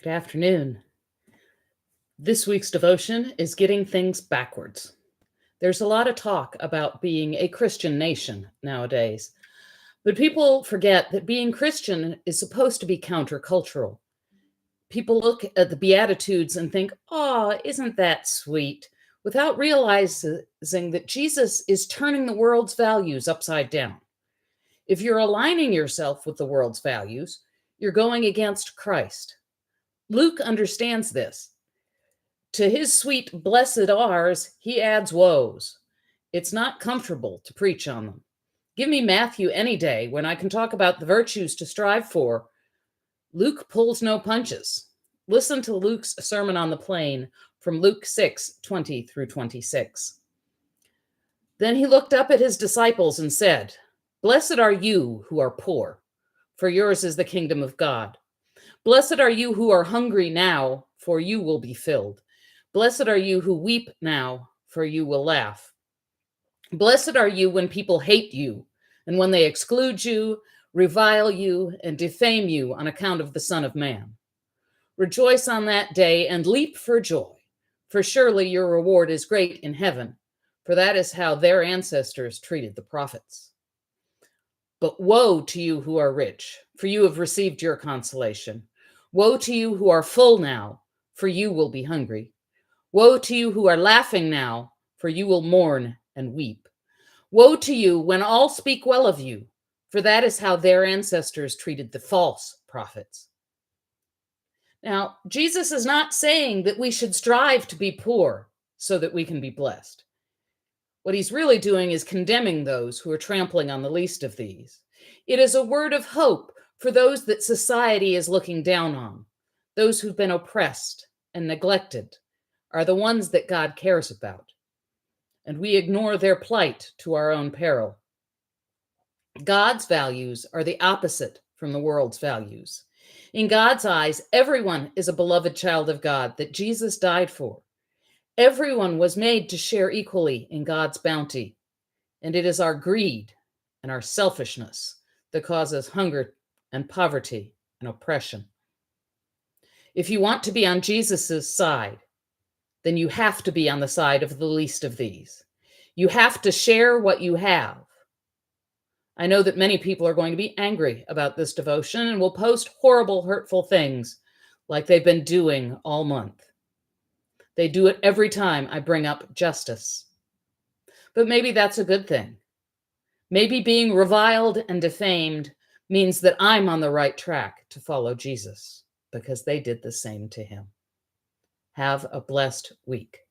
Good afternoon. This week's devotion is Getting Things Backwards. There's a lot of talk about being a Christian nation nowadays, but people forget that being Christian is supposed to be countercultural. People look at the Beatitudes and think, oh, isn't that sweet? Without realizing that Jesus is turning the world's values upside down. If you're aligning yourself with the world's values, you're going against Christ. Luke understands this. To his sweet blessed R's, he adds woes. It's not comfortable to preach on them. Give me Matthew any day when I can talk about the virtues to strive for. Luke pulls no punches. Listen to Luke's Sermon on the Plain from Luke 6:20 through 26. Then he looked up at his disciples and said, "Blessed are you who are poor, for yours is the kingdom of God. Blessed are you who are hungry now, for you will be filled. Blessed are you who weep now, for you will laugh. Blessed are you when people hate you, and when they exclude you, revile you, and defame you on account of the Son of Man. Rejoice on that day and leap for joy, for surely your reward is great in heaven, for that is how their ancestors treated the prophets. But woe to you who are rich, for you have received your consolation. Woe to you who are full now, for you will be hungry. Woe to you who are laughing now, for you will mourn and weep. Woe to you when all speak well of you, for that is how their ancestors treated the false prophets." Now, Jesus is not saying that we should strive to be poor so that we can be blessed. What he's really doing is condemning those who are trampling on the least of these. It is a word of hope for those that society is looking down on. Those who've been oppressed and neglected are the ones that God cares about, and we ignore their plight to our own peril. God's values are the opposite from the world's values. In God's eyes, everyone is a beloved child of God that Jesus died for. Everyone was made to share equally in God's bounty, and it is our greed and our selfishness that causes hunger and poverty and oppression. If you want to be on Jesus's side, then you have to be on the side of the least of these. You have to share what you have. I know that many people are going to be angry about this devotion and will post horrible, hurtful things like they've been doing all month. They do it every time I bring up justice. But maybe that's a good thing. Maybe being reviled and defamed means that I'm on the right track to follow Jesus, because they did the same to him. Have a blessed week.